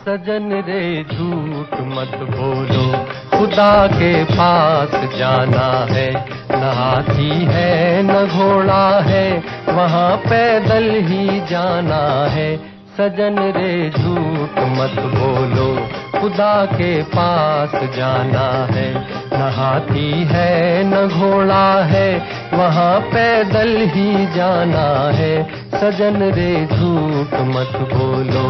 सजन रे झूठ मत बोलो, खुदा के पास जाना है। न हाथी है न घोड़ा है, वहाँ पैदल ही जाना है। सजन रे झूठ मत बोलो, खुदा के पास जाना है। न हाथी है न घोड़ा है, वहाँ पैदल ही जाना है। सजन रे झूठ मत बोलो।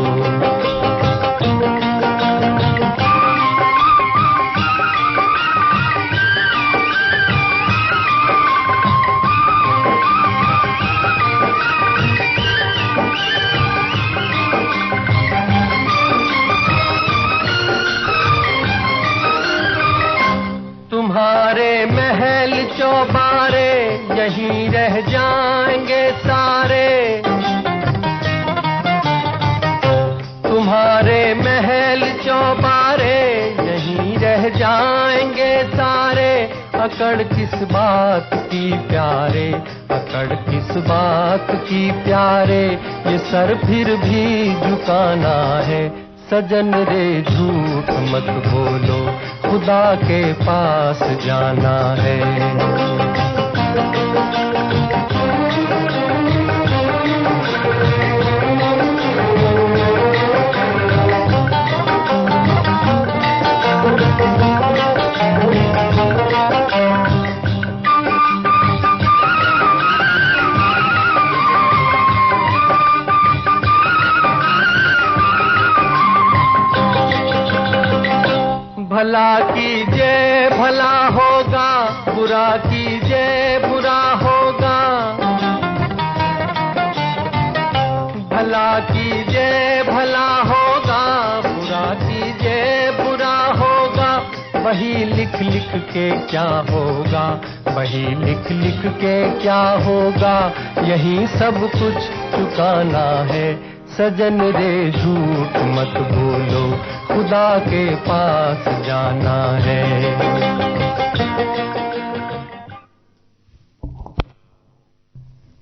तुम्हारे महल चौबारे यहीं रह जाएंगे सारे। तुम्हारे महल चौबारे यहीं रह जाएंगे सारे। अकड़ किस बात की प्यारे, अकड़ किस बात की प्यारे, ये सर फिर भी झुकाना है। सजन रे झूठ मत बोलो, खुदा के पास जाना है। भला कीजिए भला होगा, बुरा कीजिए बुरा होगा। भला कीजिए भला होगा, बुरा कीजिए बुरा होगा। वही लिख लिख के क्या होगा, वही लिख लिख के क्या होगा। यही सब कुछ चुकाना है। सजन रे झूठ मत बोलो, खुदा के पास जाना है।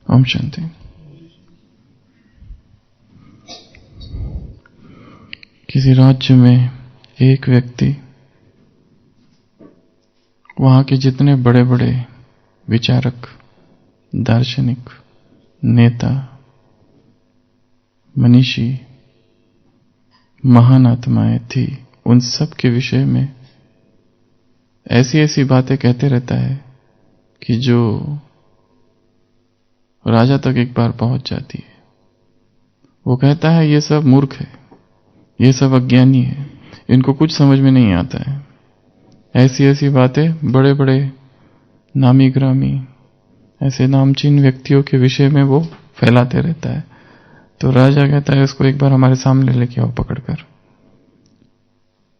ओम शांति। किसी राज्य में एक व्यक्ति वहां के जितने बड़े बड़े विचारक, दार्शनिक, नेता, मनीषी, महान आत्माएं थी, उन सब के विषय में ऐसी ऐसी बातें कहते रहता है कि जो राजा तक एक बार पहुंच जाती है। वो कहता है ये सब मूर्ख है, ये सब अज्ञानी है, इनको कुछ समझ में नहीं आता है। ऐसी ऐसी बातें बड़े बड़े नामी ग्रामी ऐसे नामचीन व्यक्तियों के विषय में वो फैलाते रहता है। तो राजा कहता है इसको एक बार हमारे सामने लेके आओ पकड़कर।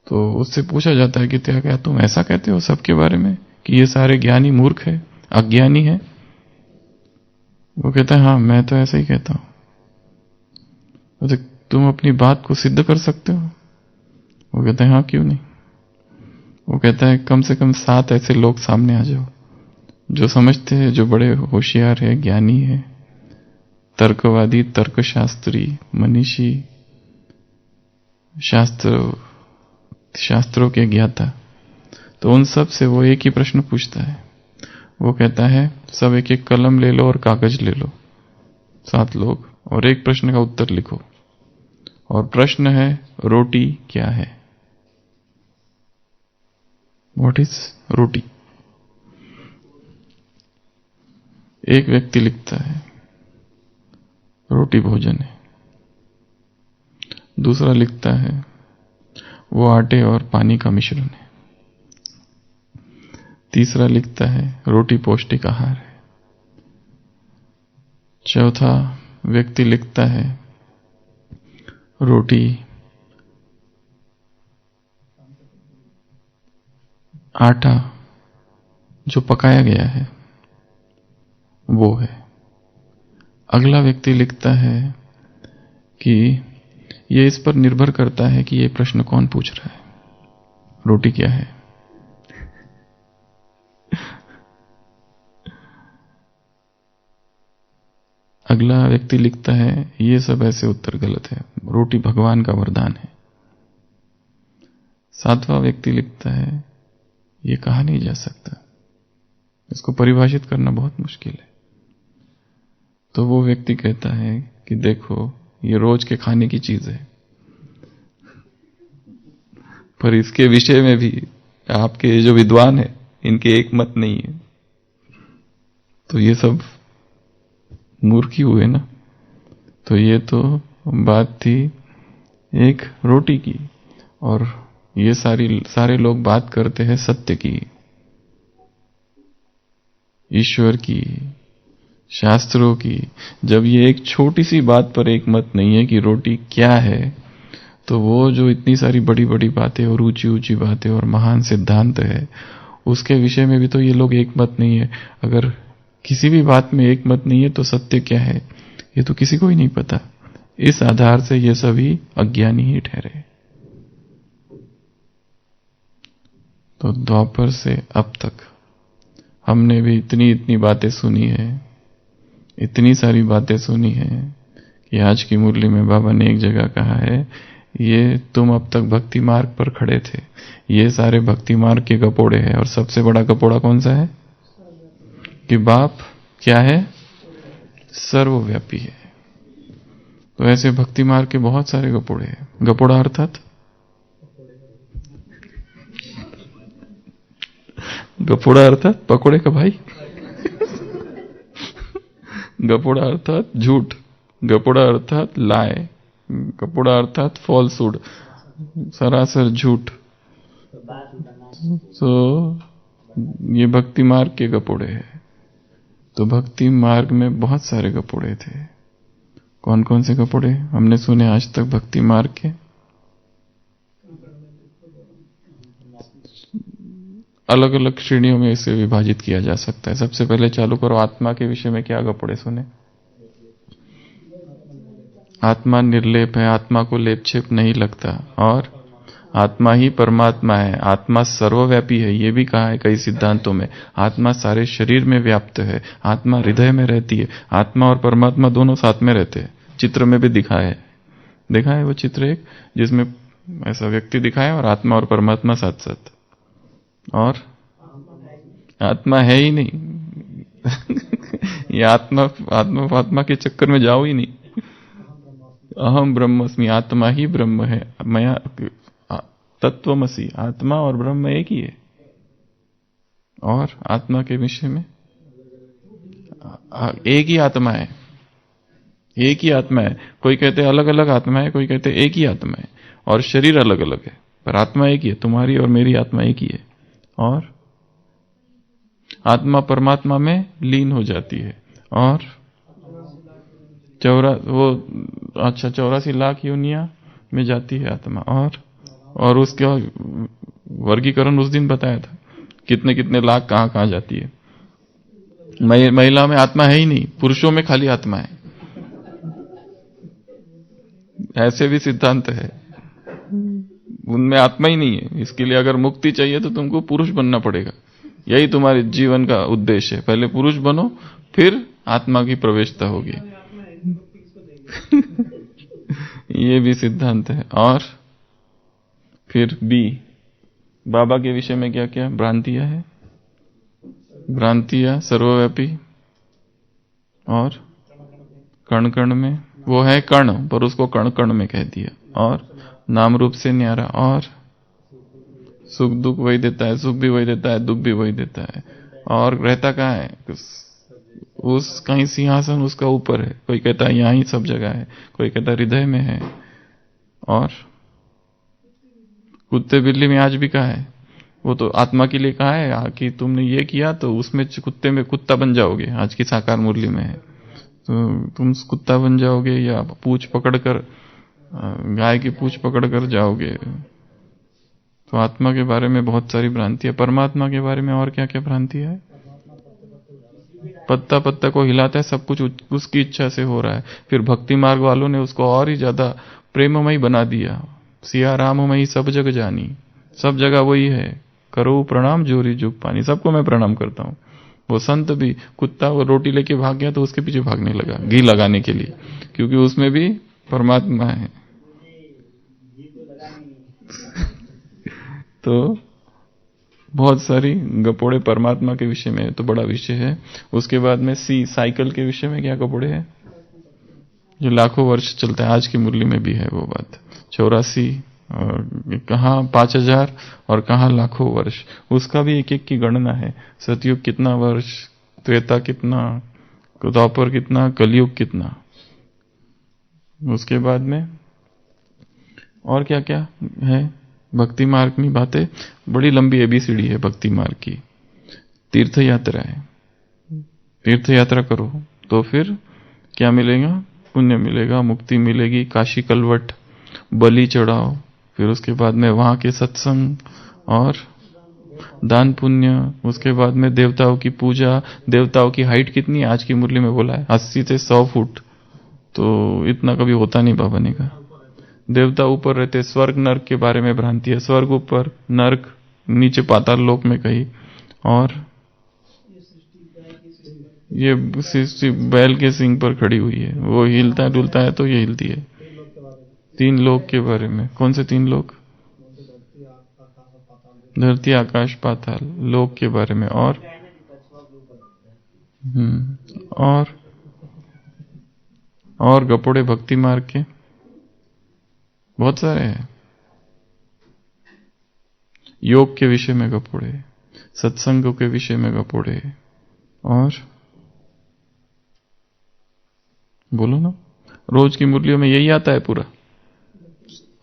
तो उससे पूछा जाता है कि क्या तुम ऐसा कहते हो सबके बारे में कि ये सारे ज्ञानी मूर्ख है, अज्ञानी है? वो कहता है हाँ, मैं तो ऐसा ही कहता हूं। तो तुम अपनी बात को सिद्ध कर सकते हो? वो कहता है हाँ, क्यों नहीं। वो कहता है कम से कम 7 ऐसे लोग सामने आ जाओ जो समझते हैं, जो बड़े होशियार है, ज्ञानी है, तर्कवादी, तर्कशास्त्री, मनीषी, शास्त्रों के ज्ञाता। तो उन सब से वो एक ही प्रश्न पूछता है। वो कहता है सब एक एक कलम ले लो और कागज ले लो, 7 लोग, और एक प्रश्न का उत्तर लिखो। और प्रश्न है रोटी क्या है? व्हाट इज रोटी? एक व्यक्ति लिखता है रोटी भोजन है। दूसरा लिखता है वो आटे और पानी का मिश्रण है। तीसरा लिखता है रोटी पौष्टिक आहार है। चौथा व्यक्ति लिखता है रोटी आटा जो पकाया गया है वो है। अगला व्यक्ति लिखता है कि ये इस पर निर्भर करता है कि ये प्रश्न कौन पूछ रहा है, रोटी क्या है। अगला व्यक्ति लिखता है ये सब ऐसे उत्तर गलत है, रोटी भगवान का वरदान है। 7वां व्यक्ति लिखता है ये कहा नहीं जा सकता, इसको परिभाषित करना बहुत मुश्किल है। तो वो व्यक्ति कहता है कि देखो ये रोज के खाने की चीज है, पर इसके विषय में भी आपके जो विद्वान है इनके एक मत नहीं है। तो ये सब मूर्ख ही हुए ना। तो ये तो बात थी एक रोटी की, और ये सारे लोग बात करते हैं सत्य की, ईश्वर की, शास्त्रों की। जब ये एक छोटी सी बात पर एक मत नहीं है कि रोटी क्या है, तो वो जो इतनी सारी बड़ी बड़ी बातें और ऊंची ऊंची बातें और महान सिद्धांत है, उसके विषय में भी तो ये लोग एक मत नहीं है। अगर किसी भी बात में एक मत नहीं है तो सत्य क्या है ये तो किसी को ही नहीं पता। इस आधार से ये सभी अज्ञानी ही ठहरे। तो द्वापर से अब तक हमने भी इतनी बातें सुनी है, इतनी सारी बातें सुनी है कि आज की मुरली में बाबा ने एक जगह कहा है ये तुम अब तक भक्ति मार्ग पर खड़े थे, ये सारे भक्ति मार्ग के कपोड़े हैं। और सबसे बड़ा कपोड़ा कौन सा है कि बाप क्या है, सर्वव्यापी है। तो ऐसे भक्ति मार्ग के बहुत सारे कपोड़े हैं। गपोड़ा अर्थात गपोड़ा अर्थात पकोड़े का भाई गपोड़ा अर्थात झूठ, गपोड़ा अर्थात लाए, गपोड़ा अर्थात फॉल्सहुड, सरासर झूठ। तो ये भक्ति मार्ग के गपोड़े हैं। तो भक्ति मार्ग में बहुत सारे गपोड़े थे। कौन कौन से गपोड़े हमने सुने आज तक भक्ति मार्ग के? अलग अलग श्रेणियों में इसे विभाजित किया जा सकता है। सबसे पहले चालू करो, आत्मा के विषय में क्या गपोड़े सुने? आत्मा निर्लेप है, आत्मा को लेपछेप नहीं लगता, और आत्मा ही परमात्मा है, आत्मा सर्वव्यापी है। ये भी कहा है कई सिद्धांतों में। आत्मा सारे शरीर में व्याप्त है, आत्मा हृदय में रहती है। आत्मा और परमात्मा दोनों साथ में रहते हैं। चित्र में भी देखा है वो चित्र एक, जिसमें ऐसा व्यक्ति दिखा है और आत्मा और परमात्मा साथ साथ, और आत्मा है ही नहीं ये आत्मा के चक्कर में जाओ ही नहीं। अहम ब्रह्मस्मि, आत्मा ही ब्रह्म है, मैं तत्वमसि, आत्मा और ब्रह्म एक ही है। और आत्मा के विषय में एक ही आत्मा है, एक ही आत्मा है। कोई कहते अलग अलग आत्मा है, कोई कहते एक ही आत्मा है, और शरीर अलग अलग है, पर आत्मा एक ही है। तुम्हारी और मेरी आत्मा एक ही है, और आत्मा परमात्मा में लीन हो जाती है। और 84 लाख योनिया में जाती है आत्मा। और उसका वर्गीकरण उस दिन बताया था, कितने कितने लाख कहां जाती है। महिला में आत्मा है ही नहीं, पुरुषों में खाली आत्मा है। ऐसे भी सिद्धांत है, उनमें आत्मा ही नहीं है। इसके लिए अगर मुक्ति चाहिए तो तुमको पुरुष बनना पड़ेगा। यही तुम्हारे जीवन का उद्देश्य है, पहले पुरुष बनो, फिर आत्मा की प्रवेशता होगी ये भी सिद्धांत है। और फिर बी, बाबा के विषय में क्या क्या भ्रांतियां है? भ्रांतियां सर्वव्यापी, और कण कण में, वो है कण पर उसको कण कण में कह दिया, और नाम रूप से न्यारा, और सुख दुख वही देता है, सुख भी वही देता है, दुख भी वही देता है। और रहता कहाँ है? उस कहीं सिंहासन उसका ऊपर है, कोई कहता है यहां ही सब जगह है, कोई कहता है हृदय में है। और कुत्ते बिल्ली में आज भी कहा है, वो तो आत्मा के लिए कहा है कि तुमने ये किया तो उसमें कुत्ते में कुत्ता बन जाओगे। आज की साकार मुरली में है, तो तुम कुत्ता बन जाओगे, या पूंछ पकड़कर गाय की पूंछ पकड़कर जाओगे। तो आत्मा के बारे में बहुत सारी भ्रांति है। परमात्मा के बारे में और क्या क्या भ्रांति है? पत्ता पत्ता को हिलाता है, सब कुछ उसकी इच्छा से हो रहा है। फिर भक्ति मार्ग वालों ने उसको और ही ज्यादा प्रेममयी बना दिया। सिया राममयी सब जग जानी, सब जगह वही है। करो प्रणाम जोरी जुग पानी, सबको मैं प्रणाम करता हूं। वो संत भी, कुत्ता वो रोटी लेके भाग गया तो उसके पीछे भागने लगा घी लगाने के लिए, क्योंकि उसमें भी परमात्मा है। तो बहुत सारी गपोड़े परमात्मा के विषय में तो बड़ा विषय है। उसके बाद में साइकिल के विषय में क्या गपोड़े हैं जो लाखों वर्ष चलता है, आज की मुरली में भी है वो बात। 84 और कहाँ 5000 और कहाँ लाखों वर्ष, उसका भी एक एक की गणना है। सतयुग कितना वर्ष, त्रेता कितना, द्वापर कितना, कलयुग कितना। उसके बाद में और क्या क्या है, भक्ति मार्ग में बातें बड़ी लंबी एबीसीडी है भक्ति मार्ग की। तीर्थ यात्रा है, तीर्थ यात्रा करो तो फिर क्या मिलेगा, पुण्य मिलेगा, मुक्ति मिलेगी, काशी कलवट, बलि चढ़ाओ, फिर उसके बाद में वहां के सत्संग और दान पुण्य, उसके बाद में देवताओं की पूजा। देवताओं की हाइट कितनी है, आज की मुरली में बोला है 80 से 100 फुट, तो इतना कभी होता नहीं बाबा ने कहा। देवता ऊपर रहते, स्वर्ग नर्क के बारे में भ्रांति है, स्वर्ग ऊपर, नर्क नीचे पाताल लोक में कहीं, और ये सृष्टि बैल के सिंग पर खड़ी हुई है, वो हिलता डुलता है तो ये हिलती है। 3 लोक के बारे में, कौन से 3 लोक, धरती आकाश पाताल लोक के बारे में, और गपोड़े भक्ति मार्ग के बहुत सारे हैं। योग के विषय में गपोड़े, सत्संग के विषय में गपोड़े, और बोलो ना, रोज की मुरलियों में यही आता है पूरा,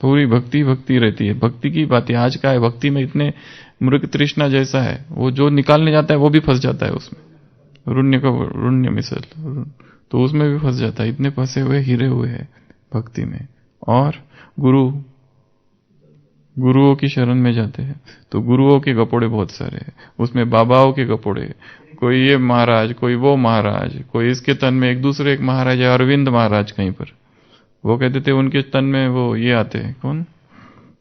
पूरी भक्ति भक्ति रहती है। भक्ति की बात है। आज का है भक्ति में इतने मृग तृष्णा जैसा है, वो जो निकालने जाता है वो भी फंस जाता है उसमें, रुण्य मिसल, तो उसमें भी फंस जाता है। इतने फंसे हुए हीरे हुए हैं भक्ति में। और गुरुओं की शरण में जाते हैं तो गुरुओं के गपोड़े बहुत सारे हैं, उसमें बाबाओं के गपोड़े, कोई ये महाराज, कोई वो महाराज, कोई इसके तन में एक दूसरे एक महाराज है, अरविंद महाराज कहीं पर, वो कहते थे उनके तन में वो ये आते हैं, कौन,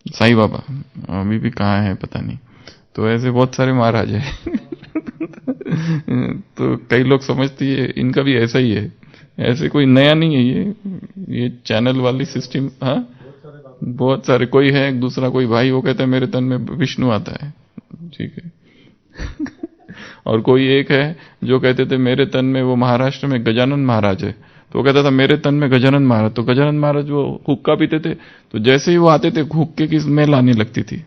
साईं बाबा, अभी भी कहाँ है पता नहीं। तो ऐसे बहुत सारे महाराज है तो कई लोग समझती है इनका भी ऐसा ही है, ऐसे कोई नया नहीं है ये चैनल वाली सिस्टम। हाँ, बहुत सारे, कोई है एक दूसरा, कोई भाई वो कहता है मेरे तन में विष्णु आता है, ठीक है और कोई एक है जो कहते थे मेरे तन में वो महाराष्ट्र में गजानन महाराज है, तो वो कहता था मेरे तन में गजानन महाराज। तो गजानन महाराज वो हुक्का पीते थे, तो जैसे ही वो आते थे हुक्के की स्मेल आने लगती थी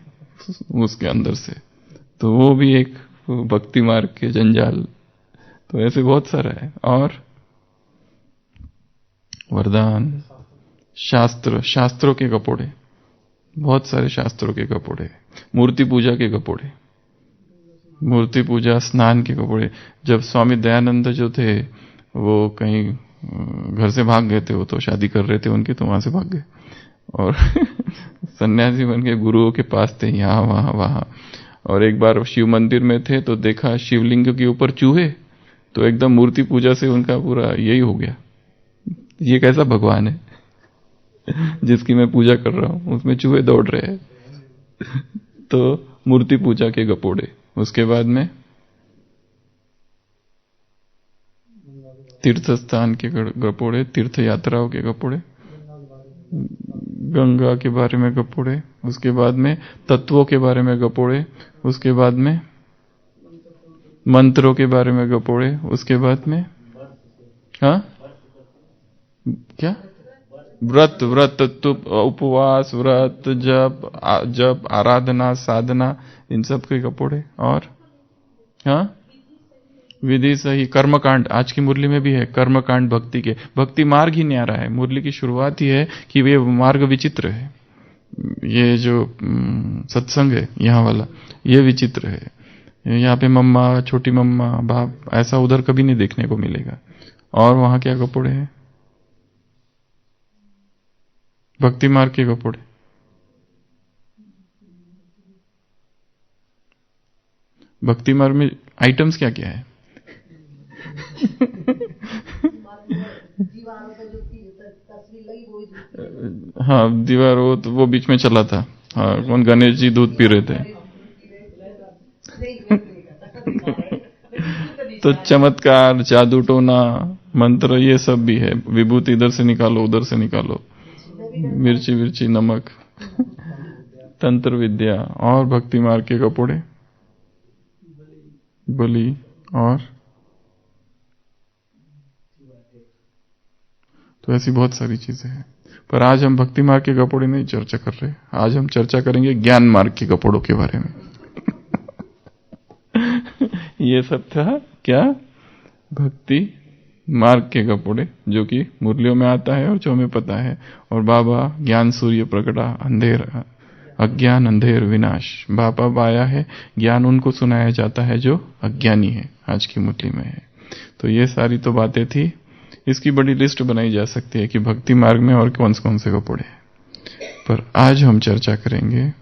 उसके अंदर से, तो वो भी एक भक्ति मार्ग के जंजाल। तो ऐसे बहुत सारा है। और वरदान, शास्त्रों के गपोड़े, बहुत सारे शास्त्रों के गपोड़े, मूर्ति पूजा के गपोड़े, मूर्ति पूजा, स्नान के गपोड़े। जब स्वामी दयानंद जो थे वो कहीं घर से भाग गए थे, वो तो शादी कर रहे थे उनकी, तो वहां से भाग गए और सन्यासी बन के गुरुओं के पास थे, यहाँ वहां। और एक बार शिव मंदिर में थे तो देखा शिवलिंग के ऊपर चूहे, तो एकदम मूर्ति पूजा से उनका पूरा यही हो गया, ये कैसा भगवान है जिसकी मैं पूजा कर रहा हूं, उसमें चूहे दौड़ रहे हैं तो मूर्ति पूजा के गपोड़े। उसके बाद में तीर्थ स्थान के गपोड़े, तीर्थ यात्राओं के गपोड़े, गंगा के बारे में गपोड़े, उसके बाद में तत्वों के बारे में गपोड़े, उसके बाद में मंत्रों के बारे में गपोड़े, उसके बाद में हाँ क्या, व्रत उपवास, व्रत, जप, आराधना, साधना, इन सब के गपोड़े। और हाँ, विधि सही, कर्मकांड, आज की मुरली में भी है कर्मकांड भक्ति के। भक्ति मार्ग ही न्यारा है, मुरली की शुरुआत ही है कि ये मार्ग विचित्र है, ये जो सत्संग है यहाँ वाला ये विचित्र है। यहाँ पे मम्मा, छोटी मम्मा, बाप, ऐसा उधर कभी नहीं देखने को मिलेगा। और वहां क्या गपोड़े हैं, भक्ति मार्ग के गपोड़े, भक्ति मार्ग में आइटम्स क्या क्या है हाँ, दीवार वो बीच में चला था। हाँ, कौन, गणेश जी दूध पी रहे थे तो चमत्कार, जादू टोना, मंत्र, ये सब भी है। विभूति इधर से निकालो, उधर से निकालो, मिर्ची मिर्ची नमक, तंत्र विद्या और भक्ति मार्ग के कपड़े, बलि, और तो ऐसी बहुत सारी चीजें हैं। पर आज हम भक्ति मार्ग के कपड़े नहीं चर्चा कर रहे। आज हम चर्चा करेंगे ज्ञान मार्ग के कपड़ों के बारे में। ये सब था क्या? भक्ति मार्ग के कपड़े, जो कि मुरलियों में आता है और जो हमें पता है। और बाबा ज्ञान सूर्य प्रकटा, अंधेर अज्ञान अंधेर विनाश। बाबा आया है, ज्ञान उनको सुनाया जाता है जो अज्ञानी है, आज की मुरली में है। तो ये सारी तो बातें थी। इसकी बड़ी लिस्ट बनाई जा सकती है कि भक्ति मार्ग में और कौन से कपड़े हैं। पर आज हम चर्चा करेंगे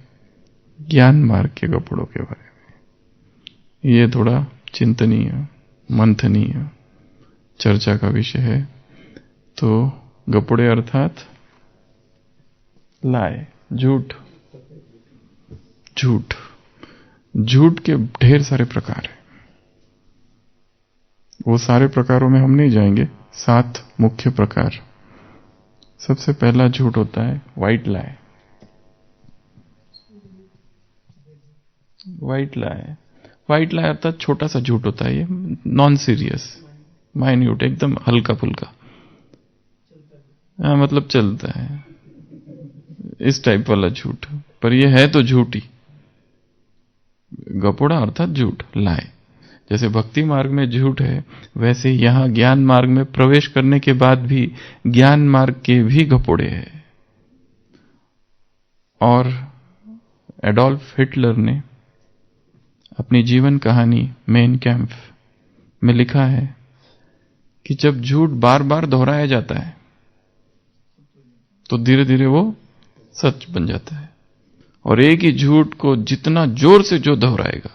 ज्ञान मार्ग के कपड़ों के बारे में। ये थोड़ा चिंतनीय, मंथनीय चर्चा का विषय है। तो कपड़े अर्थात लाए, झूठ। झूठ, झूठ के ढेर सारे प्रकार हैं। वो सारे प्रकारों में हम नहीं जाएंगे, 7 मुख्य प्रकार। सबसे पहला झूठ होता है व्हाइट लाई। व्हाइट लाई, व्हाइट लाई अर्थात छोटा सा झूठ होता है। ये नॉन सीरियस, माइन्यूट, एकदम हल्का फुल्का, मतलब चलता है, इस टाइप वाला झूठ। पर ये है तो झूठ ही। गपोड़ा अर्थात झूठ, लाई। जैसे भक्ति मार्ग में झूठ है, वैसे यहां ज्ञान मार्ग में प्रवेश करने के बाद भी ज्ञान मार्ग के भी गपोड़े हैं। और एडोल्फ हिटलर ने अपनी जीवन कहानी मेन कैंप में लिखा है कि जब झूठ बार बार दोहराया जाता है तो धीरे धीरे वो सच बन जाता है। और एक ही झूठ को जितना जोर से जो दोहराएगा,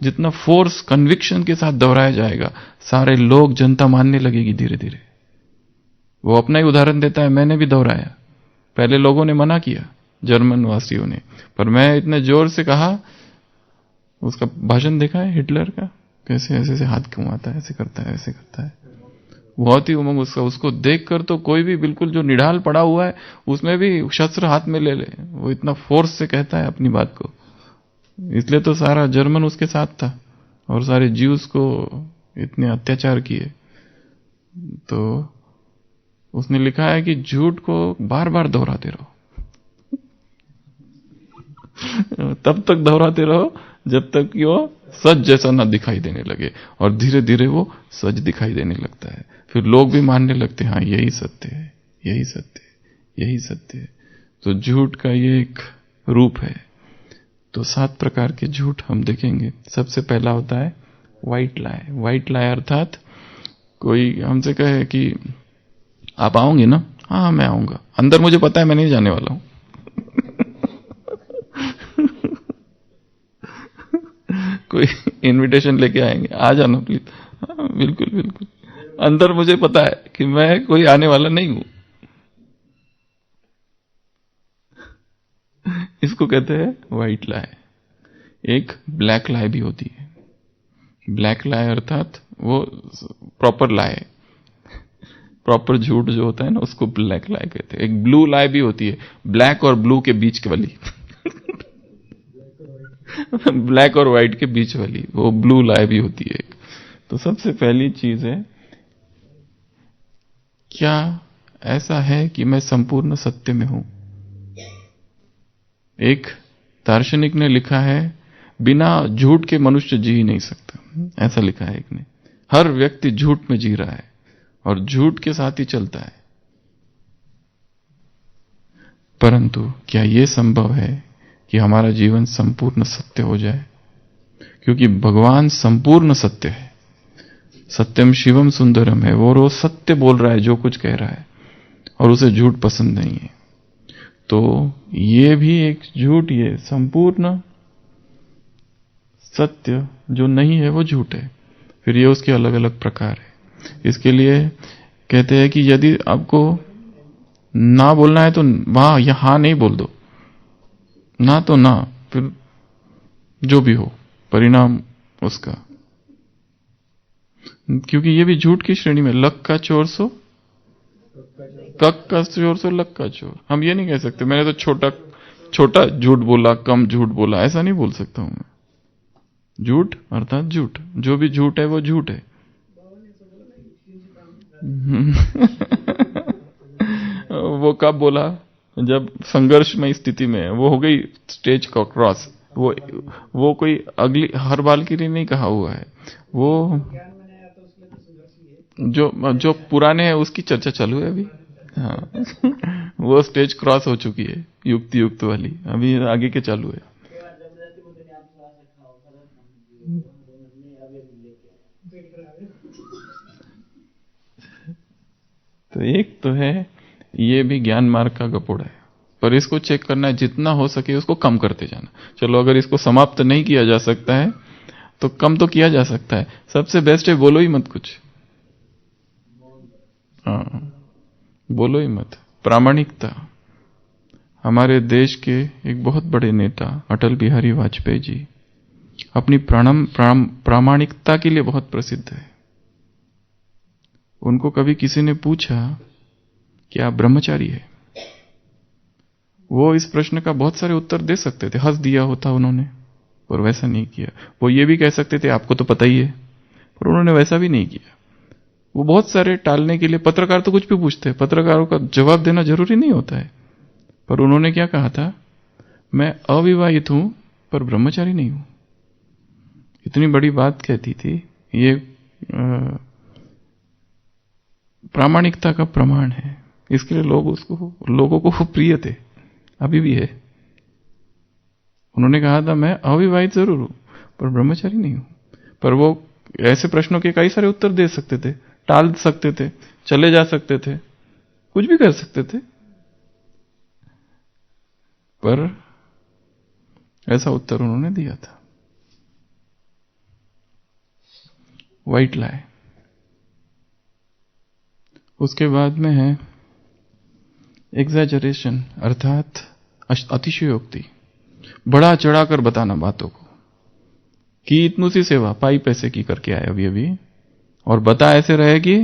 जितना फोर्स कन्विक्शन के साथ दोहराया जाएगा, सारे लोग, जनता मानने लगेगी धीरे धीरे। वो अपना ही उदाहरण देता है, मैंने भी दोहराया। पहले लोगों ने मना किया, जर्मन वासियों ने, पर मैं इतने जोर से कहा। उसका भाषण देखा है हिटलर का, कैसे ऐसे ऐसे हाथ घुमाता है, ऐसे करता है, ऐसे करता है। बहुत ही उमंग उसका। उसको देखकर तो कोई भी बिल्कुल जो निढाल पड़ा हुआ है उसमें भी शस्त्र हाथ में ले ले, वो इतना फोर्स से कहता है अपनी बात को। इसलिए तो सारा जर्मन उसके साथ था और सारे ज्यूज को इतने अत्याचार किए। तो उसने लिखा है कि झूठ को बार बार दोहराते रहो, तब तक दोहराते रहो जब तक कि वो सच जैसा ना दिखाई देने लगे। और धीरे धीरे वो सच दिखाई देने लगता है। फिर लोग भी मानने लगते हैं, हाँ यही सत्य है, यही सत्य है, यही सत्य है। तो झूठ का ये एक रूप है। तो 7 प्रकार के झूठ हम देखेंगे। सबसे पहला होता है व्हाइट लाई। व्हाइट लाई अर्थात कोई हमसे कहे कि आप आओगे ना? हाँ मैं आऊंगा, अंदर मुझे पता है मैं नहीं जाने वाला हूं। कोई इनविटेशन लेके आएंगे, आ जाना प्लीज। हाँ बिल्कुल बिल्कुल, अंदर मुझे पता है कि मैं कोई आने वाला नहीं हूं। इसको कहते हैं व्हाइट लाई। एक ब्लैक लाई भी होती है। ब्लैक लाई अर्थात वो प्रॉपर लाई, प्रॉपर झूठ जो होता है ना, उसको ब्लैक लाई कहते हैं। एक ब्लू लाई भी होती है, ब्लैक और ब्लू के बीच के वाली। ब्लैक और व्हाइट के बीच वाली, वो ब्लू लाई भी होती है। तो सबसे पहली चीज है, क्या ऐसा है कि मैं संपूर्ण सत्य में हूं? एक दार्शनिक ने लिखा है, बिना झूठ के मनुष्य जी ही नहीं सकता, ऐसा लिखा है एक ने। हर व्यक्ति झूठ में जी रहा है और झूठ के साथ ही चलता है। परंतु क्या यह संभव है कि हमारा जीवन संपूर्ण सत्य हो जाए? क्योंकि भगवान संपूर्ण सत्य है, सत्यम शिवम सुंदरम है। वो रोज सत्य बोल रहा है, जो कुछ कह रहा है, और उसे झूठ पसंद नहीं है। तो ये भी एक झूठ, ये संपूर्ण सत्य जो नहीं है वो झूठ है। फिर ये उसके अलग अलग प्रकार है। इसके लिए कहते हैं कि यदि आपको ना बोलना है तो वहां यहां नहीं बोल दो, ना तो ना, फिर जो भी हो परिणाम उसका। क्योंकि ये भी झूठ की श्रेणी में, लक का चोर सो कक का चोर सो लक का चोर। हम ये नहीं कह सकते मैंने तो छोटा झूठ बोला, कम झूठ बोला, ऐसा नहीं बोल सकता हूं मैं। झूठ अर्थात झूठ, जो भी झूठ है वो झूठ है। वो कब बोला? जब संघर्षमय स्थिति में है, वो हो गई स्टेज का क्रॉस। वो कोई अगली हर बाल के लिए नहीं कहा हुआ है, वो जो पुराने हैं उसकी चर्चा चालू है अभी। हाँ वो स्टेज क्रॉस हो चुकी है, युक्त वाली अभी आगे के चालू है। तो एक तो है ये भी ज्ञान मार्ग का गपोड़ा है, पर इसको चेक करना है, जितना हो सके उसको कम करते जाना। चलो अगर इसको समाप्त नहीं किया जा सकता है तो कम तो किया जा सकता है। सबसे बेस्ट है बोलो ही मत कुछ। हाँ बोलो ही मत। प्रामाणिकता। हमारे देश के एक बहुत बड़े नेता अटल बिहारी वाजपेयी जी अपनी प्रामाणिकता के लिए बहुत प्रसिद्ध है। उनको कभी किसी ने पूछा कि आप ब्रह्मचारी है, वो इस प्रश्न का बहुत सारे उत्तर दे सकते थे, हंस दिया होता उन्होंने, पर वैसा नहीं किया। वो ये भी कह सकते थे आपको तो पता ही है, पर उन्होंने वैसा भी नहीं किया। वो बहुत सारे टालने के लिए, पत्रकार तो कुछ भी पूछते हैं, पत्रकारों का जवाब देना जरूरी नहीं होता है, पर उन्होंने क्या कहा था? मैं अविवाहित हूं पर ब्रह्मचारी नहीं हूं। इतनी बड़ी बात कहती थी। ये प्रामाणिकता का प्रमाण है। इसके लिए लोगों को प्रिय थे, अभी भी है। उन्होंने कहा था मैं अविवाहित जरूर हूं पर ब्रह्मचारी नहीं हूं। पर वो ऐसे प्रश्नों के कई सारे उत्तर दे सकते थे, टाल सकते थे, चले जा सकते थे, कुछ भी कर सकते थे, पर ऐसा उत्तर उन्होंने दिया था। व्हाइट लाई। उसके बाद में है एग्जैजरेशन अर्थात अतिशयोक्ति, बड़ा चढ़ाकर बताना बातों को कि इतनी सी सेवा पाई पैसे की करके आए अभी और बता ऐसे रहे कि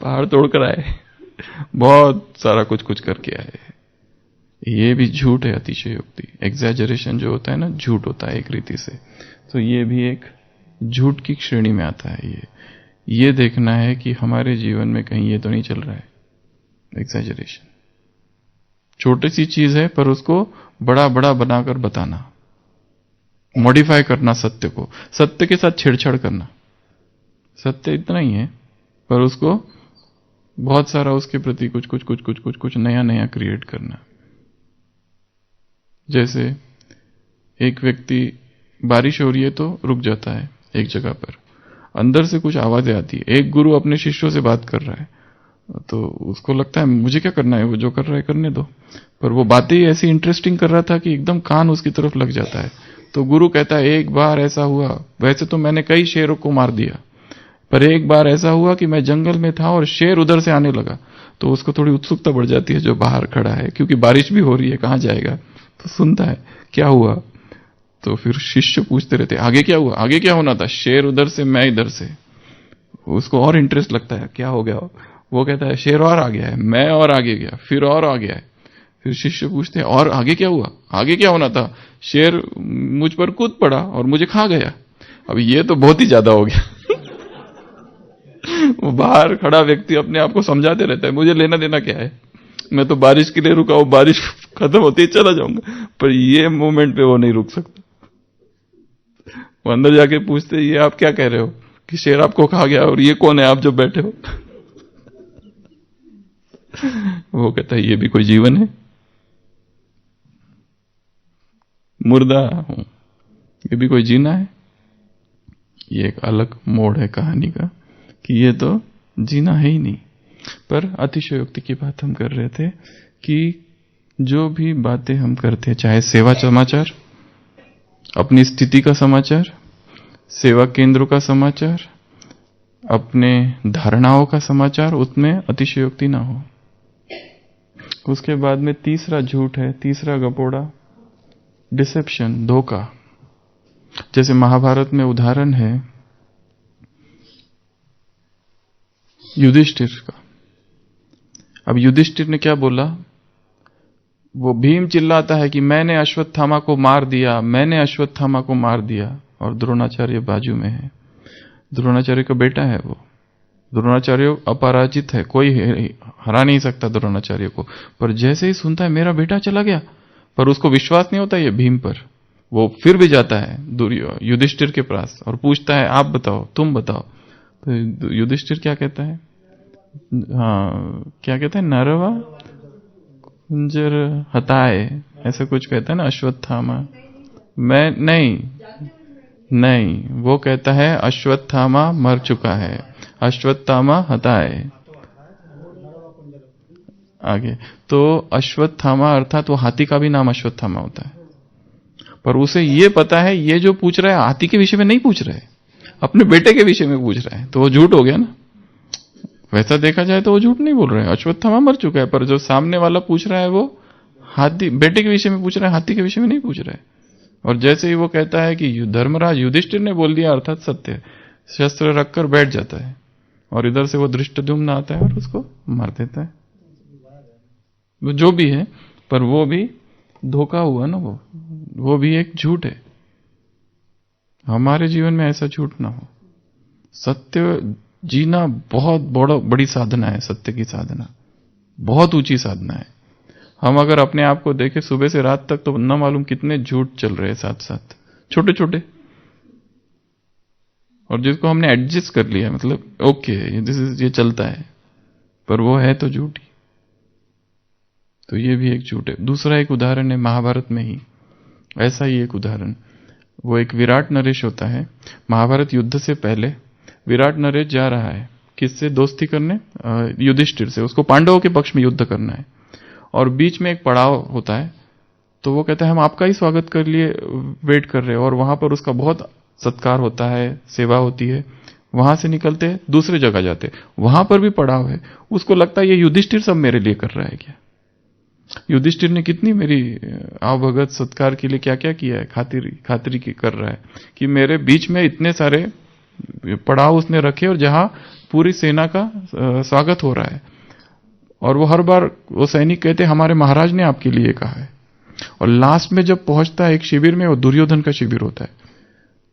पहाड़ तोड़कर आए, बहुत सारा कुछ करके आए। ये भी झूठ है, अतिशयोक्ति। एग्जैजरेशन जो होता है ना, झूठ होता है एक रीति से, तो ये भी एक झूठ की श्रेणी में आता है। ये देखना है कि हमारे जीवन में कहीं ये तो नहीं चल रहा है एग्जैजरेशन। छोटी सी चीज है पर उसको बड़ा बनाकर बताना, मॉडिफाई करना सत्य को, सत्य के साथ छेड़छाड़ करना। सत्य इतना ही है पर उसको बहुत सारा उसके प्रति कुछ नया क्रिएट करना। जैसे एक व्यक्ति, बारिश हो रही है तो रुक जाता है एक जगह पर, अंदर से कुछ आवाजें आती है। एक गुरु अपने शिष्यों से बात कर रहा है तो उसको लगता है मुझे क्या करना है, वो जो कर रहा है करने दो, पर वो बातें ही ऐसी इंटरेस्टिंग कर रहा था कि एकदम कान उसकी तरफ लग जाता है। तो गुरु कहता है एक बार ऐसा हुआ, वैसे तो मैंने कई शेरों को मार दिया, पर एक बार ऐसा हुआ कि मैं जंगल में था और शेर उधर से आने लगा। तो उसको थोड़ी उत्सुकता बढ़ जाती है जो बाहर खड़ा है, क्योंकि बारिश भी हो रही है, कहां जाएगा, तो सुनता है क्या हुआ। तो फिर शिष्य पूछते रहते आगे क्या हुआ, आगे क्या होना था, शेर उधर से मैं इधर से। उसको और इंटरेस्ट लगता है क्या हो गया। वो कहता है शेर और आ गया है, मैं और आगे गया, फिर और आ गया है। फिर शिष्य पूछते हैं और आगे क्या हुआ, आगे क्या होना था, शेर मुझ पर कूद पड़ा और मुझे खा गया। अब ये तो बहुत ही ज्यादा हो गया। वो बाहर खड़ा व्यक्ति अपने आप को समझाते रहता है मुझे लेना देना क्या है, मैं तो बारिश के लिए रुका हूं, बारिश खत्म होती है चला जाऊंगा। पर ये मोमेंट पे वो नहीं रुक सकता। वो अंदर जाके पूछते ये आप क्या कह रहे हो कि शेर आपको खा गया और ये कौन है आप जो बैठे हो। वो कहता है ये भी कोई जीवन है, मुर्दा हूं, ये भी कोई जीना है। ये एक अलग मोड़ है कहानी का कि ये तो जीना है ही नहीं। पर अतिशयोक्ति की बात हम कर रहे थे कि जो भी बातें हम करते हैं, चाहे सेवा समाचार, अपनी स्थिति का समाचार, सेवा केंद्रों का समाचार, अपने धारणाओं का समाचार, उसमें अतिशयोक्ति ना हो। उसके बाद में तीसरा झूठ है, तीसरा गपोड़ा डिसेप्शन, धोखा। जैसे महाभारत में उदाहरण है युधिष्ठिर का। अब युधिष्ठिर ने क्या बोला? वो भीम चिल्लाता है कि मैंने अश्वत्थामा को मार दिया, मैंने अश्वत्थामा को मार दिया, और द्रोणाचार्य बाजू में है। द्रोणाचार्य का बेटा है वो। द्रोणाचार्य अपराजित है, कोई हरा नहीं सकता द्रोणाचार्य को। पर जैसे ही सुनता है मेरा बेटा चला गया, पर उसको विश्वास नहीं होता ये भीम पर, वो फिर भी जाता है युधिष्ठिर के पास और पूछता है आप बताओ, तुम बताओ। तो युधिष्ठिर क्या कहता है? हाँ, क्या कहता है? नरवा कुंजर हताए, ऐसा कुछ कहता है ना अश्वत्थामा। मैं नहीं, वो कहता है अश्वत्थामा मर चुका है, अश्वत्थामा हताए। आगे तो अश्वत्थामा अर्थात वो हाथी का भी नाम अश्वत्थामा होता है। पर उसे ये पता है ये जो पूछ रहा है हाथी के विषय में नहीं पूछ रहा है, अपने बेटे के विषय में पूछ रहा है, तो वो झूठ हो गया ना। वैसा देखा जाए तो वो झूठ नहीं बोल रहा है, अश्वत्थामा मर चुका है। पर जो सामने वाला पूछ रहा है वो हाथी, बेटे के विषय में पूछ रहा है, हाथी के विषय में नहीं पूछ रहा है। और जैसे ही वो कहता है कि धर्मराज युधिष्ठिर ने बोल दिया अर्थात सत्य, शस्त्र रखकर बैठ जाता है और इधर से वो धृष्टद्युम्न आता है और उसको मार देता है। जो भी है, पर वो भी धोखा हुआ ना, वो भी एक झूठ है। हमारे जीवन में ऐसा झूठ ना हो। सत्य जीना बहुत बड़ी साधना है। सत्य की साधना बहुत ऊंची साधना है। हम अगर अपने आप को देखें सुबह से रात तक, तो न मालूम कितने झूठ चल रहे हैं साथ साथ, छोटे छोटे, और जिसको हमने एडजस्ट कर लिया, मतलब ओके ये चलता है, पर वो है तो झूठ ही। तो ये भी एक झूठ है। दूसरा एक उदाहरण है महाभारत में ही, ऐसा ही एक उदाहरण। वो एक विराट नरेश होता है। महाभारत युद्ध से पहले विराट नरेश जा रहा है किससे दोस्ती करने? युधिष्ठिर से। उसको पांडवों के पक्ष में युद्ध करना है और बीच में एक पड़ाव होता है। तो वो कहता है हम आपका ही स्वागत कर लिए वेट कर रहे हैं, और वहां पर उसका बहुत सत्कार होता है, सेवा होती है। वहां से निकलते दूसरे जगह जाते, वहां पर भी पड़ाव है। उसको लगता है ये युधिष्ठिर सब मेरे लिए कर रहा है क्या? युधिष्ठिर ने कितनी मेरी आवभगत सत्कार के लिए क्या क्या किया है, खातिरी की कर रहा है कि मेरे बीच में इतने सारे पड़ाव उसने रखे और जहां पूरी सेना का स्वागत हो रहा है। और वो हर बार वो सैनिक कहते हमारे महाराज ने आपके लिए कहा है। और लास्ट में जब पहुंचता है एक शिविर में, वो दुर्योधन का शिविर होता है,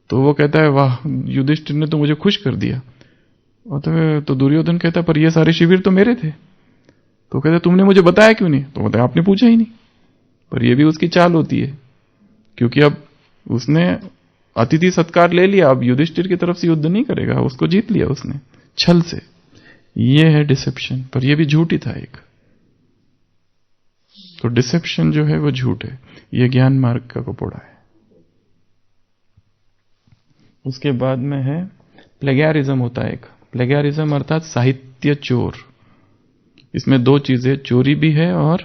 तो वो कहता है वाह युधिष्ठिर ने तो मुझे खुश कर दिया। और तो दुर्योधन कहता है पर ये सारे शिविर तो मेरे थे। तो कहते तुमने मुझे बताया क्यों नहीं? तो बताया आपने पूछा ही नहीं। पर यह भी उसकी चाल होती है, क्योंकि अब उसने अतिथि सत्कार ले लिया, अब युधिष्ठिर की तरफ से युद्ध नहीं करेगा, उसको जीत लिया उसने छल से। ये है डिसेप्शन, पर यह भी झूठ ही था एक। तो डिसेप्शन जो है वो झूठ है। यह ज्ञान मार्ग का कपोड़ा है। उसके बाद में है प्लेगैरिज्म होता है एक। प्लेगैरिज्म अर्थात साहित्य चोर। इसमें दो चीजें, चोरी भी है और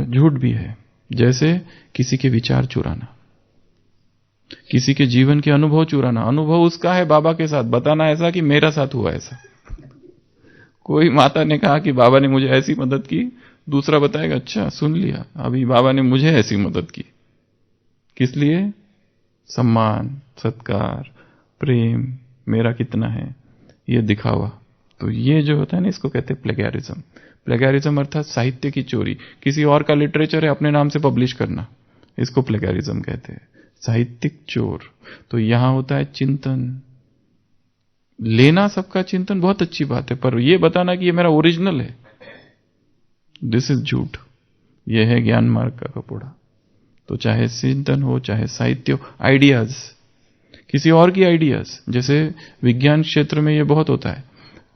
झूठ भी है। जैसे किसी के विचार चुराना, किसी के जीवन के अनुभव चुराना। अनुभव उसका है बाबा के साथ, बताना ऐसा कि मेरा साथ हुआ ऐसा। कोई माता ने कहा कि बाबा ने मुझे ऐसी मदद की, दूसरा बताएगा अच्छा सुन लिया, अभी बाबा ने मुझे ऐसी मदद की। किस लिए? सम्मान, सत्कार, प्रेम मेरा कितना है, ये दिखावा। तो ये जो होता है ना, इसको कहते हैं प्लेगैरिज्म। प्लेगैरिज्म अर्थात साहित्य की चोरी। किसी और का लिटरेचर है अपने नाम से पब्लिश करना, इसको प्लेगैरिज्म कहते हैं, साहित्यिक चोर। तो यहां होता है चिंतन, लेना सबका चिंतन बहुत अच्छी बात है, पर यह बताना कि ये मेरा ओरिजिनल है, दिस इज झूठ। यह है ज्ञान मार्ग का कपोड़ा। तो चाहे चिंतन हो, चाहे साहित्य हो, आइडियाज, किसी और की आइडियाज। जैसे विज्ञान क्षेत्र में यह बहुत होता है,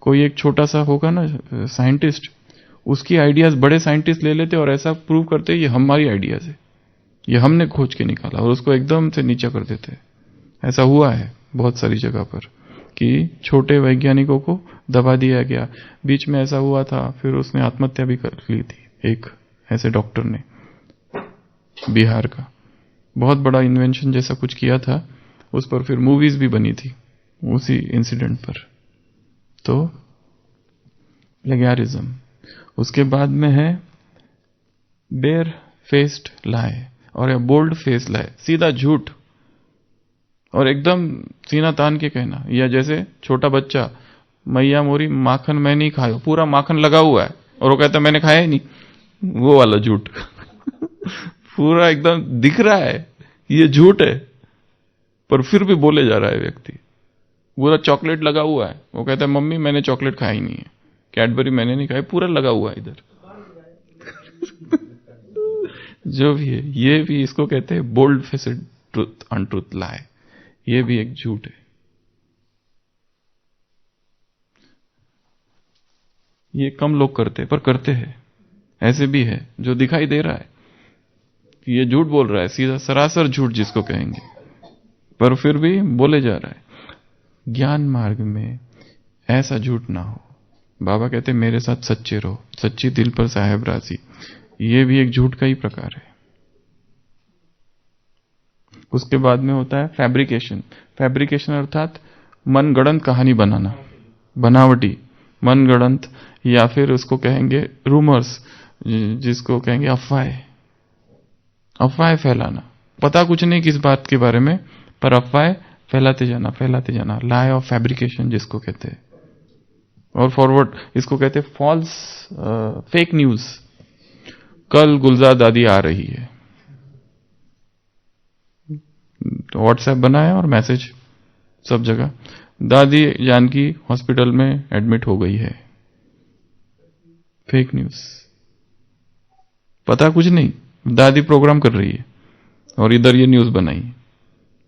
कोई एक छोटा सा होगा ना साइंटिस्ट, उसकी आइडियाज बड़े साइंटिस्ट ले लेते और ऐसा प्रूव करते ये हमारी आइडियाज है, ये हमने खोज के निकाला, और उसको एकदम से नीचा कर देते। ऐसा हुआ है बहुत सारी जगह पर कि छोटे वैज्ञानिकों को दबा दिया गया। बीच में ऐसा हुआ था, फिर उसने आत्महत्या भी कर ली थी एक ऐसे डॉक्टर ने, बिहार का। बहुत बड़ा इन्वेंशन जैसा कुछ किया था, उस पर फिर मूवीज भी बनी थी उसी इंसिडेंट पर। तो प्लेगैरिज्म। उसके बाद में है बेयर फेस्ड लाई और बोल्ड फेस लाई, सीधा झूठ। और एकदम सीना तान के कहना, या जैसे छोटा बच्चा, मैया मोरी माखन मैं नहीं खाया, पूरा माखन लगा हुआ है और वो कहता मैंने खाया ही नहीं, वो वाला झूठ। पूरा एकदम दिख रहा है ये झूठ है, पर फिर भी बोले जा रहा है व्यक्ति। पूरा चॉकलेट लगा हुआ है, वो कहता है मम्मी मैंने चॉकलेट खाई नहीं है, कैडबरी मैंने नहीं खाई, पूरा लगा हुआ है इधर। जो भी है, ये भी इसको कहते हैं बोल्ड फेस्ड ट्रूथ, अनट्रूथ, लाई। ये भी एक झूठ है। ये कम लोग करते हैं, पर करते हैं। ऐसे भी है जो दिखाई दे रहा है कि ये झूठ बोल रहा है, सीधा सरासर झूठ जिसको कहेंगे, पर फिर भी बोले जा रहा है। ज्ञान मार्ग में ऐसा झूठ ना हो। बाबा कहते मेरे साथ सच्चे रहो, सच्ची दिल पर साहेब राजी। ये भी एक झूठ का ही प्रकार है। उसके बाद में होता है फैब्रिकेशन। फैब्रिकेशन अर्थात मनगढ़ंत कहानी बनाना, बनावटी, मनगढ़ंत, या फिर उसको कहेंगे रूमर्स, जिसको कहेंगे अफवाहें। अफवाहें फैलाना, पता कुछ नहीं किस बात के बारे में, पर अफवाहें फैलाते जाना, लाई ऑफ फैब्रिकेशन जिसको कहते हैं। और फॉरवर्ड इसको कहते हैं फॉल्स, फेक न्यूज। कल गुलजार दादी आ रही है, तो व्हाट्सएप बनाया और मैसेज सब जगह, दादी जानकी हॉस्पिटल में एडमिट हो गई है। फेक न्यूज, पता कुछ नहीं, दादी प्रोग्राम कर रही है और इधर ये न्यूज बनाई।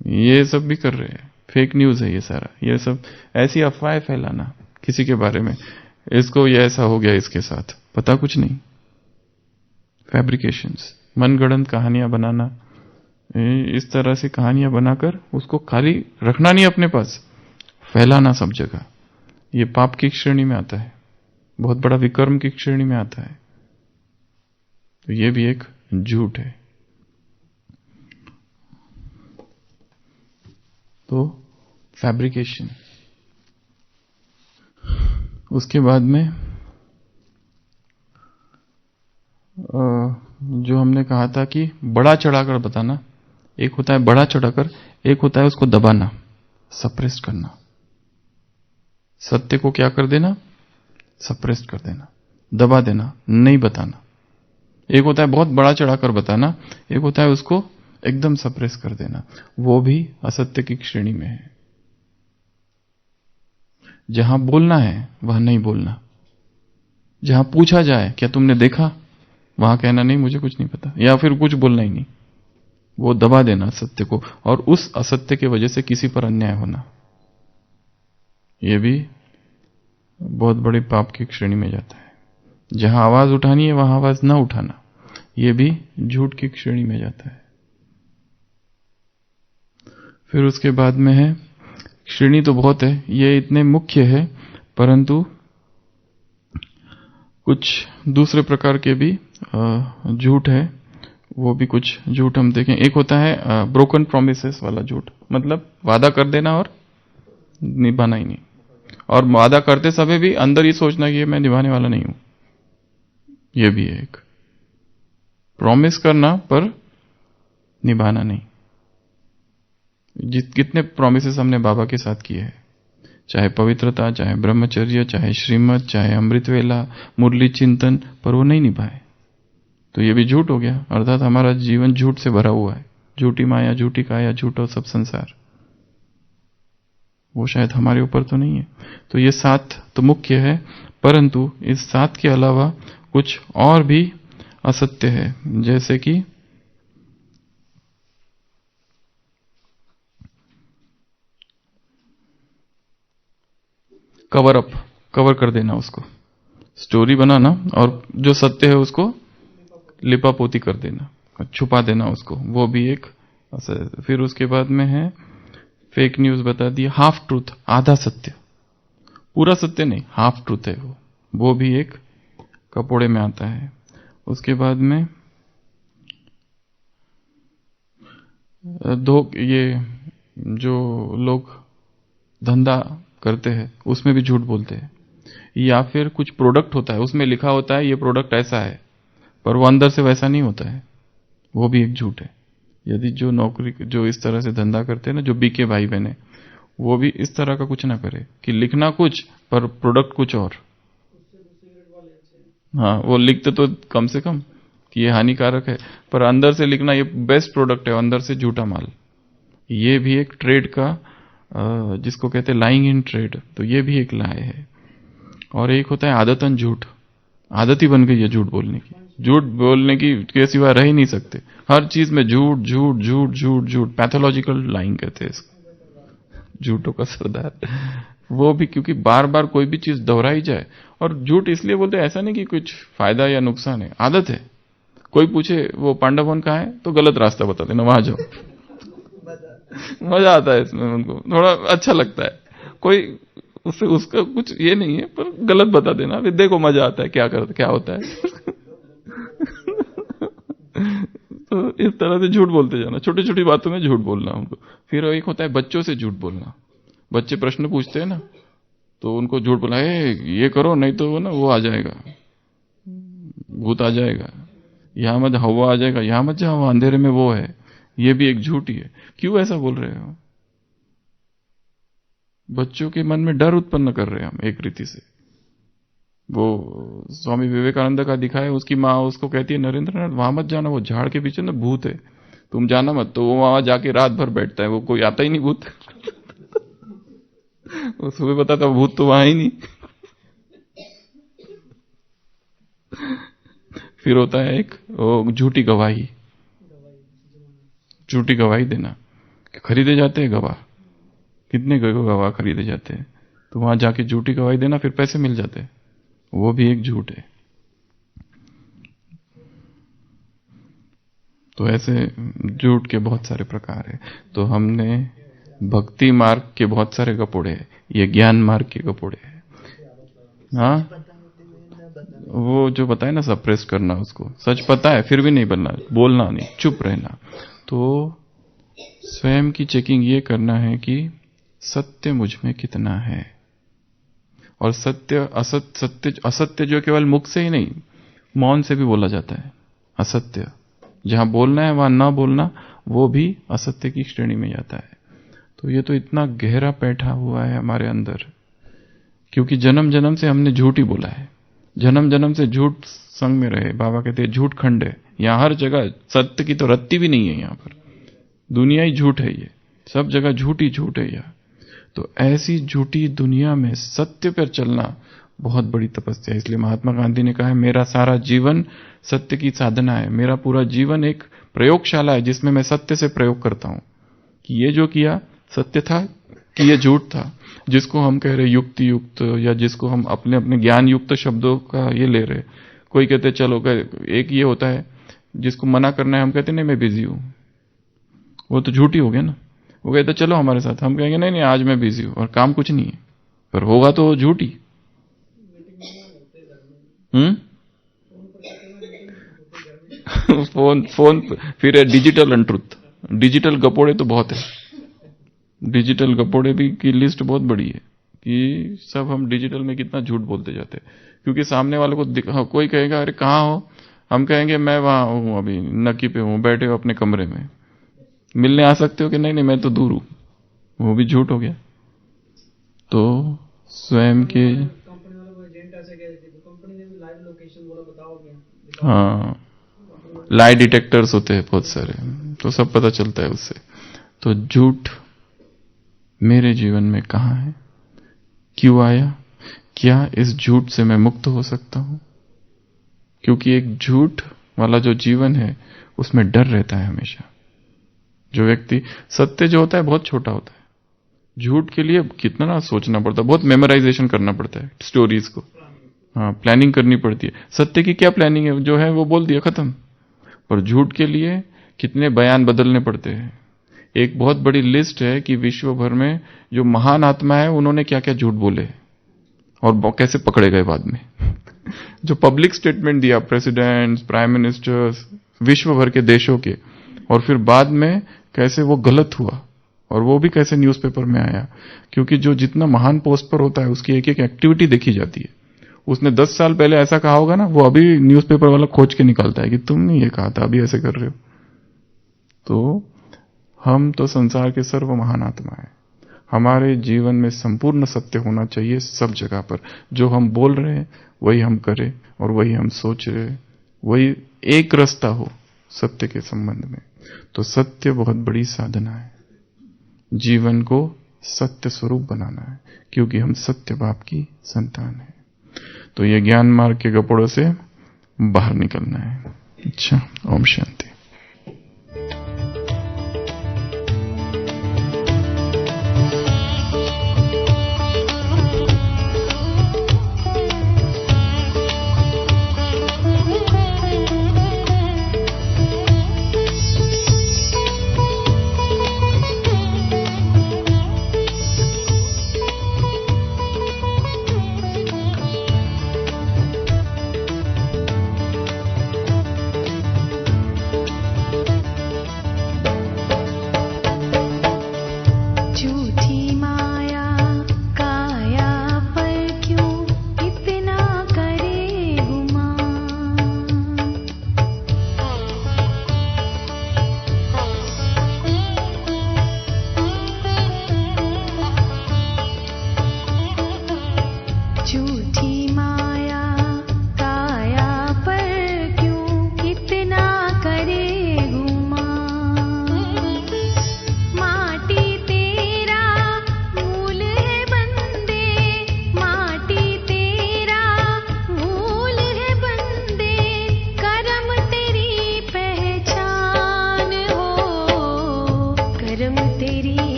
ये सब भी कर रहे हैं, फेक न्यूज है ये सारा। ये सब ऐसी अफवाहें फैलाना किसी के बारे में, इसको ये ऐसा हो गया इसके साथ, पता कुछ नहीं। फैब्रिकेशंस, मनगढ़ंत कहानियां बनाना। इस तरह से कहानियां बनाकर उसको खाली रखना नहीं अपने पास, फैलाना सब जगह। ये पाप की श्रेणी में आता है, बहुत बड़ा विकर्म की श्रेणी में आता है। तो ये भी एक झूठ है। तो फैब्रिकेशन। उसके बाद में जो हमने कहा था कि बड़ा चढ़ाकर बताना, एक होता है बड़ा चढ़ाकर, एक होता है उसको दबाना, सप्रेस करना। सत्य को क्या कर देना? सप्रेस कर देना, दबा देना, नहीं बताना। एक होता है बहुत बड़ा चढ़ाकर बताना, एक होता है उसको एकदम सप्रेस कर देना। वो भी असत्य की श्रेणी में है। जहां बोलना है वहां नहीं बोलना, जहां पूछा जाए क्या तुमने देखा, वहां कहना नहीं मुझे कुछ नहीं पता, या फिर कुछ बोलना ही नहीं। वो दबा देना सत्य को, और उस असत्य की वजह से किसी पर अन्याय होना, ये भी बहुत बड़े पाप की श्रेणी में जाता है। जहां आवाज उठानी है वहां आवाज ना उठाना, ये भी झूठ की श्रेणी में जाता है। फिर उसके बाद में है, श्रेणी तो बहुत है, ये इतने मुख्य है, परंतु कुछ दूसरे प्रकार के भी झूठ है। वो भी कुछ झूठ हम देखें। एक होता है ब्रोकन प्रोमिसेस वाला झूठ, मतलब वादा कर देना और निभाना ही नहीं, और वादा करते समय भी अंदर ये सोचना कि ये मैं निभाने वाला नहीं हूं। ये भी है एक प्रॉमिस करना पर निभाना नहीं। कितने प्रॉमिसेस हमने बाबा के साथ किए हैं, चाहे पवित्रता, चाहे ब्रह्मचर्य, चाहे श्रीमत, चाहे अमृत वेला, मुरली चिंतन, पर वो नहीं निभाए। तो ये भी झूठ हो गया, अर्थात हमारा जीवन झूठ से भरा हुआ है। झूठी माया, झूठी काया, झूठा सब संसार। वो शायद हमारे ऊपर तो नहीं है। तो ये 7 तो मुख्य है, परंतु इस 7 के अलावा कुछ और भी असत्य है, जैसे कि कवर अप, कवर कर देना, उसको स्टोरी बनाना और जो सत्य है उसको लिपापोती कर देना, छुपा देना उसको, वो भी एक। फिर उसके बाद में है फेक न्यूज बता दिया, हाफ ट्रूथ, आधा सत्य, पूरा सत्य नहीं, हाफ ट्रूथ है वो भी एक कपोड़े में आता है। उसके बाद में ये जो लोग धंधा करते हैं उसमें भी झूठ बोलते हैं, या फिर कुछ प्रोडक्ट होता है उसमें लिखा होता है ये प्रोडक्ट ऐसा है, पर वो अंदर से वैसा नहीं होता है, वो भी एक झूठ है। यदि जो नौकरी, जो इस तरह से धंधा करते हैं ना, जो बीके भाई बहने, वो भी इस तरह का कुछ ना करे कि लिखना कुछ पर प्रोडक्ट कुछ और। हाँ, वो लिखते तो कम से कम कि ये हानिकारक है, पर अंदर से लिखना ये बेस्ट प्रोडक्ट है, अंदर से झूठा माल। ये भी एक ट्रेड का, जिसको कहते हैं लाइंग इन ट्रेड, तो ये भी एक लाए है। और एक होता है आदतन झूठ, आदत ही बन गई है झूठ बोलने की। झूठ बोलने की के सिवा रह ही नहीं सकते, हर चीज में झूठ झूठ झूठ झूठ झूठ, पैथोलॉजिकल लाइंग कहते हैं इसको, झूठों का सरदार। वो भी क्योंकि बार बार कोई भी चीज दोहराई जाए, और झूठ इसलिए बोलते हैं, ऐसा नहीं कि कुछ फायदा या नुकसान है, आदत है। कोई पूछे वो पांडवन कहाँ है, तो गलत रास्ता बता देना, वहां जाओ। मजा आता है इसमें, उनको थोड़ा अच्छा लगता है। कोई उससे उसका कुछ ये नहीं है, पर गलत बता देना, देखो मजा आता है, क्या होता है। तो इस तरह से झूठ बोलते जाना, छोटी छोटी बातों में झूठ बोलना उनको। फिर एक होता है बच्चों से झूठ बोलना। बच्चे प्रश्न पूछते हैं ना, तो उनको झूठ बोला, ये करो नहीं तो ना वो आ जाएगा, भूत आ जाएगा, यहां मत, हवा आ जाएगा, यहां मत जाओ, अंधेरे में वो है। ये भी एक झूठ ही है। क्यों ऐसा बोल रहे हो? बच्चों के मन में डर उत्पन्न कर रहे हैं हम एक रीति से। वो स्वामी विवेकानंद का दिखाया, उसकी माँ उसको कहती है, नरेंद्रनाथ वहां मत जाना, वो झाड़ के पीछे ना भूत है, तुम जाना मत। तो वो वहां जाके रात भर बैठता है, वो कोई आता ही नहीं भूत। वो सुबह बताता भूत तो वहां ही नहीं। फिर होता है एक झूठी गवाही, झूठी गवाही देना। खरीदे जाते हैं गवाह, कितने गवाह खरीदे जाते हैं, तो वहां जाके झूठी गवाही देना, फिर पैसे मिल जाते हैं, वो भी एक झूठ है। तो ऐसे झूठ के बहुत सारे प्रकार है। तो हमने भक्ति मार्ग के बहुत सारे कपोड़े हैं, ये ज्ञान मार्ग के कपोड़े हैं। हाँ, वो जो बताए ना, सप्रेस करना, उसको सच पता है फिर भी नहीं बोलना नहीं, चुप रहना। तो स्वयं की चेकिंग ये करना है कि सत्य मुझ में कितना है, और सत्य असत्य जो केवल मुख से ही नहीं, मौन से भी बोला जाता है। असत्य जहां बोलना है वहां ना बोलना, वो भी असत्य की श्रेणी में जाता है। तो ये तो इतना गहरा बैठा हुआ है हमारे अंदर, क्योंकि जन्म जन्म से हमने झूठ ही बोला है, जन्म जन्म से झूठ संग में रहे। बाबा कहते हैं झूठ खंड है, यहां हर जगह सत्य की तो रत्ती भी नहीं है, यहां पर दुनिया ही झूठ है, ये सब जगह झूठ ही झूठ है यहाँ। तो ऐसी झूठी दुनिया में सत्य पर चलना बहुत बड़ी तपस्या है। इसलिए महात्मा गांधी ने कहा है, मेरा सारा जीवन सत्य की साधना है, मेरा पूरा जीवन एक प्रयोगशाला है जिसमें मैं सत्य से प्रयोग करता हूं कि ये जो किया सत्य था कि ये झूठ था। जिसको हम कह रहे युक्ति युक्त, या जिसको हम अपने अपने ज्ञान युक्त शब्दों का ये ले रहे, कोई कहते चलो, एक ये होता है जिसको मना करना है, हम कहते नहीं मैं बिजी हूं, वो तो झूठी हो गया ना। वो कहते चलो हमारे साथ, हम कहेंगे नहीं आज मैं बिजी हूं, और काम कुछ नहीं है, पर होगा तो झूठी। फोन फिर है डिजिटल अनट्रुथ, डिजिटल गपोड़े तो बहुत है। डिजिटल गपोड़े भी की लिस्ट बहुत बड़ी है कि सब हम डिजिटल में कितना झूठ बोलते जाते हैं। क्योंकि सामने वाले को कोई कहेगा अरे कहाँ हो, हम कहेंगे मैं वहां हूं, अभी नकी पे हूं, बैठे हो अपने कमरे में, मिलने आ सकते हो कि नहीं मैं तो दूर हूं, वो भी झूठ हो गया। तो स्वयं के हाँ, लाई डिटेक्टर्स होते हैं बहुत सारे, तो सब पता चलता है उससे। तो झूठ मेरे जीवन में कहां है, क्यों आया, क्या इस झूठ से मैं मुक्त हो सकता हूं? क्योंकि एक झूठ वाला जो जीवन है उसमें डर रहता है हमेशा। जो व्यक्ति, सत्य जो होता है बहुत छोटा होता है, झूठ के लिए कितना ना सोचना पड़ता है, बहुत मेमोराइजेशन करना पड़ता है स्टोरीज को, हाँ प्लानिंग करनी पड़ती है। सत्य की क्या प्लानिंग है, जो है वो बोल दिया खत्म। पर झूठ के लिए कितने बयान बदलने पड़ते हैं। एक बहुत बड़ी लिस्ट है कि विश्व भर में जो महान आत्मा है उन्होंने क्या क्या झूठ बोले और कैसे पकड़े गए बाद में। जो पब्लिक स्टेटमेंट दिया प्रेसिडेंट्स, प्राइम मिनिस्टर्स, विश्व भर के देशों के, और फिर बाद में कैसे वो गलत हुआ, और वो भी कैसे न्यूज़पेपर में आया। क्योंकि जो जितना महान पोस्ट पर होता है उसकी एक एक एक्टिविटी देखी जाती है। उसने 10 साल पहले ऐसा कहा होगा ना, वो अभी न्यूज़पेपर वाला खोज के निकालता है कि तुमने ये कहा था, अभी ऐसे कर रहे हो। तो हम तो संसार के सर्व महान आत्मा है। हमारे जीवन में संपूर्ण सत्य होना चाहिए सब जगह पर। जो हम बोल रहे हैं वही हम करें, और वही हम सोच रहे हैं, वही एक रास्ता हो सत्य के संबंध में। तो सत्य बहुत बड़ी साधना है, जीवन को सत्य स्वरूप बनाना है, क्योंकि हम सत्य बाप की संतान है। तो ये ज्ञान मार्ग के गपोड़ों से बाहर निकलना है। अच्छा, ओम शांति।